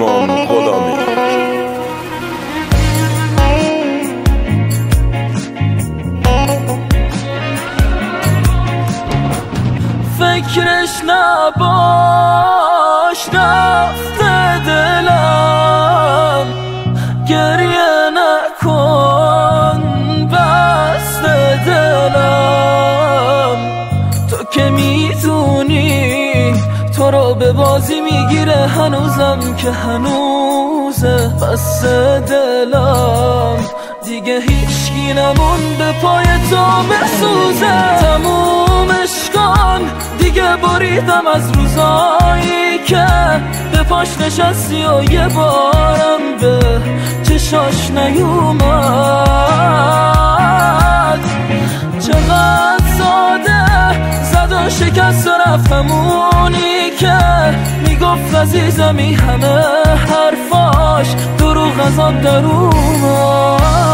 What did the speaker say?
ایمان غلامی. فکرش نباش رفته دلم، گریه نکن بسته دلم. تو که میدونی تو رو به بازی میگیره، هنوزم که هنوزه بسته دلم. دیگه هیچکی نمونده پای تو بسوزه. تمومش کن دیگه، بریدم از روزایی که به پاش نشستی و یه بارم به چشاش نیومد. چقدر ساده زد و شکست و رفت، همونی که میگفت عزیزمی همه حرفاش دروغ از آن در اومد.